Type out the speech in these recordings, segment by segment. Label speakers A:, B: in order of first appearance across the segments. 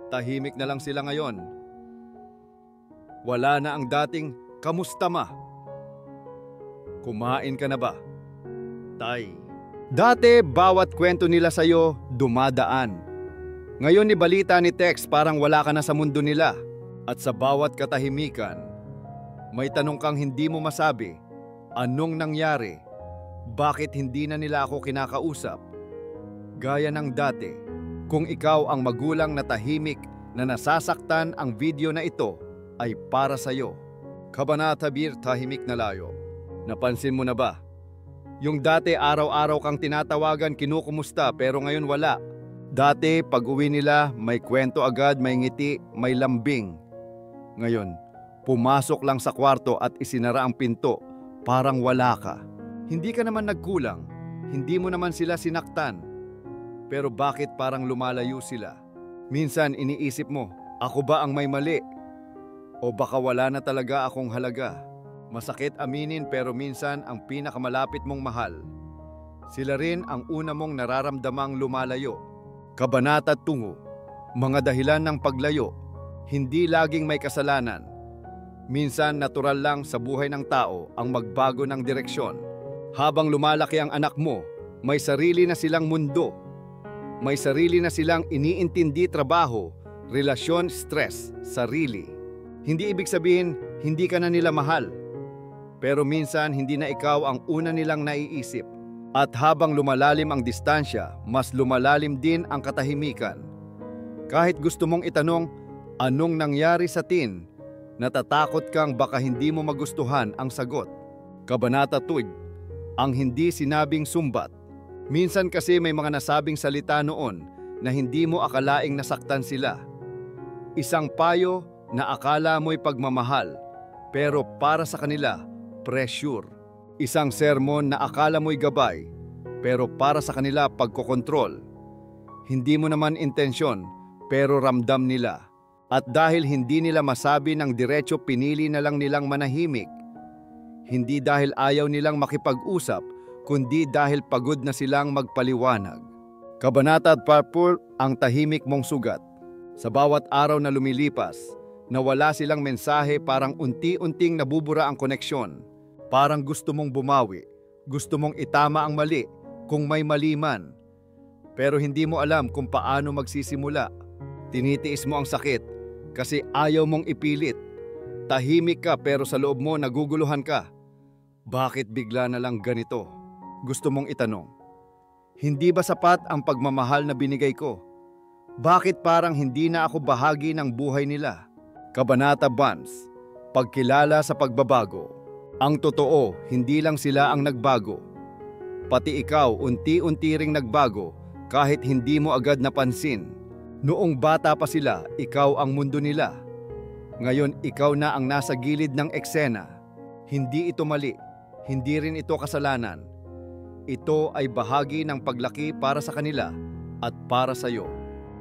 A: Tahimik na lang sila ngayon. Wala na ang dating, "Kamusta ma? Kumain ka na ba? Tay." Dati bawat kwento nila sa'yo dumadaan. Ngayon ni balita ni Tex parang wala ka na sa mundo nila. At sa bawat katahimikan, may tanong kang hindi mo masabi. Anong nangyari? Bakit hindi na nila ako kinakausap? Gaya ng dati, kung ikaw ang magulang na tahimik na nasasaktan, ang video na ito ay para sa'yo. Kabanata Bir, tahimik na layo. Napansin mo na ba? Yung dati araw-araw kang tinatawagan, kinukumusta, pero ngayon wala. Dati pag uwi nila, may kwento agad, may ngiti, may lambing. Ngayon, pumasok lang sa kwarto at isinara ang pinto, parang wala ka. Hindi ka naman nagkulang, hindi mo naman sila sinaktan. Pero bakit parang lumalayo sila? Minsan iniisip mo, ako ba ang may mali? O baka wala na talaga akong halaga? Masakit aminin pero minsan ang pinakamalapit mong mahal, sila rin ang una mong nararamdamang lumalayo. Kabanata 2, mga dahilan ng paglayo. Hindi laging may kasalanan. Minsan natural lang sa buhay ng tao ang magbago ng direksyon. Habang lumalaki ang anak mo, may sarili na silang mundo. May sarili na silang iniintindi, trabaho, relasyon, stress, sarili. Hindi ibig sabihin hindi ka na nila mahal. Pero minsan hindi na ikaw ang una nilang naiisip. At habang lumalalim ang distansya, mas lumalalim din ang katahimikan. Kahit gusto mong itanong, anong nangyari sa tin? Natatakot kang baka hindi mo magustuhan ang sagot. Kabanata 2, ang hindi sinabing sumbat. Minsan kasi may mga nasabing salita noon na hindi mo akalaing nasaktan sila. Isang payo na akala mo'y pagmamahal, pero para sa kanila, pressure. Isang sermon na akala mo'y gabay, pero para sa kanila pagkokontrol. Hindi mo naman intensyon, pero ramdam nila. At dahil hindi nila masabi ng diretso, pinili na lang nilang manahimik. Hindi dahil ayaw nilang makipag-usap, kundi dahil pagod na silang magpaliwanag. Kabanata 4, ang tahimik mong sugat. Sa bawat araw na lumilipas, na wala silang mensahe, parang unti-unting nabubura ang koneksyon. Parang gusto mong bumawi, gusto mong itama ang mali, kung may mali man. Pero hindi mo alam kung paano magsisimula. Tinitiis mo ang sakit kasi ayaw mong ipilit. Tahimik ka pero sa loob mo naguguluhan ka. Bakit bigla na lang ganito? Gusto mong itanong, hindi ba sapat ang pagmamahal na binigay ko? Bakit parang hindi na ako bahagi ng buhay nila? Kabanata 1, pagkilala sa pagbabago. Ang totoo, hindi lang sila ang nagbago. Pati ikaw unti-unti ring nagbago kahit hindi mo agad napansin. Noong bata pa sila, ikaw ang mundo nila. Ngayon ikaw na ang nasa gilid ng eksena. Hindi ito mali, hindi rin ito kasalanan. Ito ay bahagi ng paglaki para sa kanila at para sa iyo.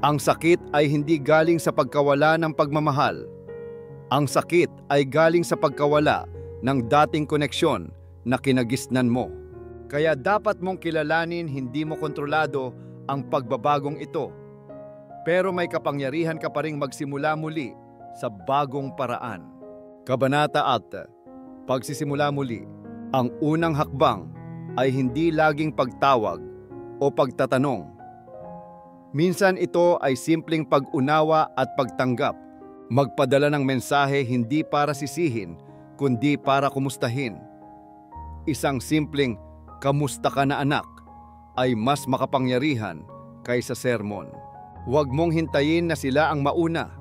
A: Ang sakit ay hindi galing sa pagkawala ng pagmamahal. Ang sakit ay galing sa pagkawala ng dating koneksyon na kinagisnan mo. Kaya dapat mong kilalanin, hindi mo kontrolado ang pagbabagong ito. Pero may kapangyarihan ka pa ring magsimula muli sa bagong paraan. Kabanata 4, pagsisimula muli. Ang unang hakbang ay hindi laging pagtawag o pagtatanong. Minsan ito ay simpleng pag-unawa at pagtanggap. Magpadala ng mensahe hindi para sisihin, kundi para kumustahin. Isang simpleng, "Kamusta ka na anak?" ay mas makapangyarihan kaysa sermon. Huwag mong hintayin na sila ang mauna.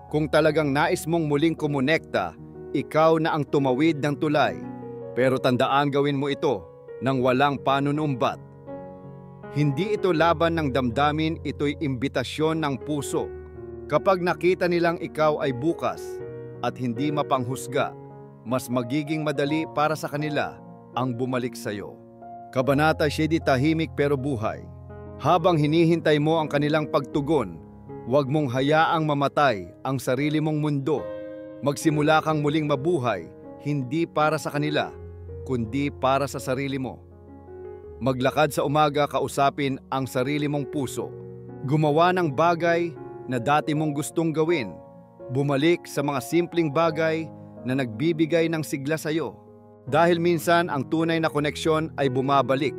A: Kung talagang nais mong muling kumonekta, ikaw na ang tumawid ng tulay. Pero tandaan, gawin mo ito nang walang panunumbat. Hindi ito laban ng damdamin, ito'y imbitasyon ng puso. Kapag nakita nilang ikaw ay bukas at hindi mapanghusga, mas magiging madali para sa kanila ang bumalik sa iyo. Kabanata 7, tahimik pero buhay. Habang hinihintay mo ang kanilang pagtugon, huwag mong hayaang mamatay ang sarili mong mundo. Magsimula kang muling mabuhay, hindi para sa kanila, kundi para sa sarili mo. Maglakad sa umaga kausapin ang sarili mong puso. Gumawa ng bagay na dati mong gustong gawin. Bumalik sa mga simpleng bagay na nagbibigay ng sigla sa iyo. Dahil minsan ang tunay na koneksyon ay bumabalik.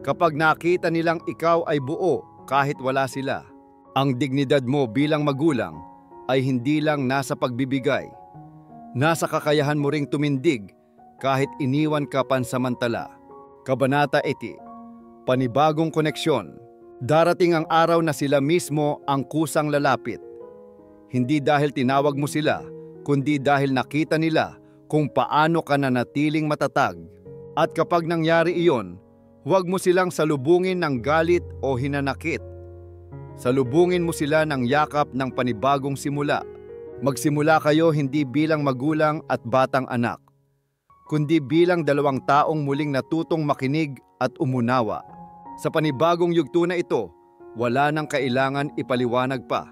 A: Kapag nakita nilang ikaw ay buo kahit wala sila. Ang dignidad mo bilang magulang ay hindi lang nasa pagbibigay. Nasa kakayahan mo ring tumindig kahit iniwan ka pansamantala. Kabanata 80. Panibagong koneksyon. Darating ang araw na sila mismo ang kusang lalapit. Hindi dahil tinawag mo sila, kundi dahil nakita nila kung paano ka nanatiling matatag. At kapag nangyari iyon, huwag mo silang salubungin ng galit o hinanakit. Salubungin mo sila ng yakap ng panibagong simula. Magsimula kayo hindi bilang magulang at batang anak, kundi bilang dalawang taong muling natutong makinig at umunawa. Sa panibagong yugto na ito, wala nang kailangan ipaliwanag pa.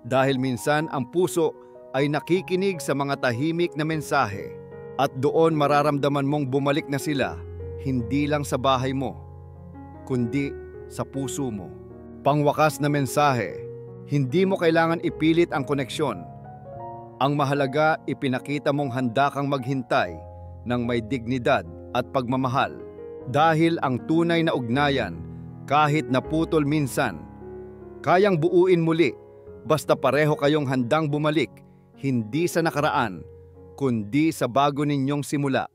A: Dahil minsan ang puso ay nakikinig sa mga tahimik na mensahe at doon mararamdaman mong bumalik na sila, hindi lang sa bahay mo, kundi sa puso mo. Pangwakas na mensahe, hindi mo kailangan ipilit ang koneksyon. Ang mahalaga, ipinakita mong handa kang maghintay ng may dignidad at pagmamahal. Dahil ang tunay na ugnayan, kahit naputol minsan, kayang buuin muli basta pareho kayong handang bumalik, hindi sa nakaraan, kundi sa bago ninyong simula.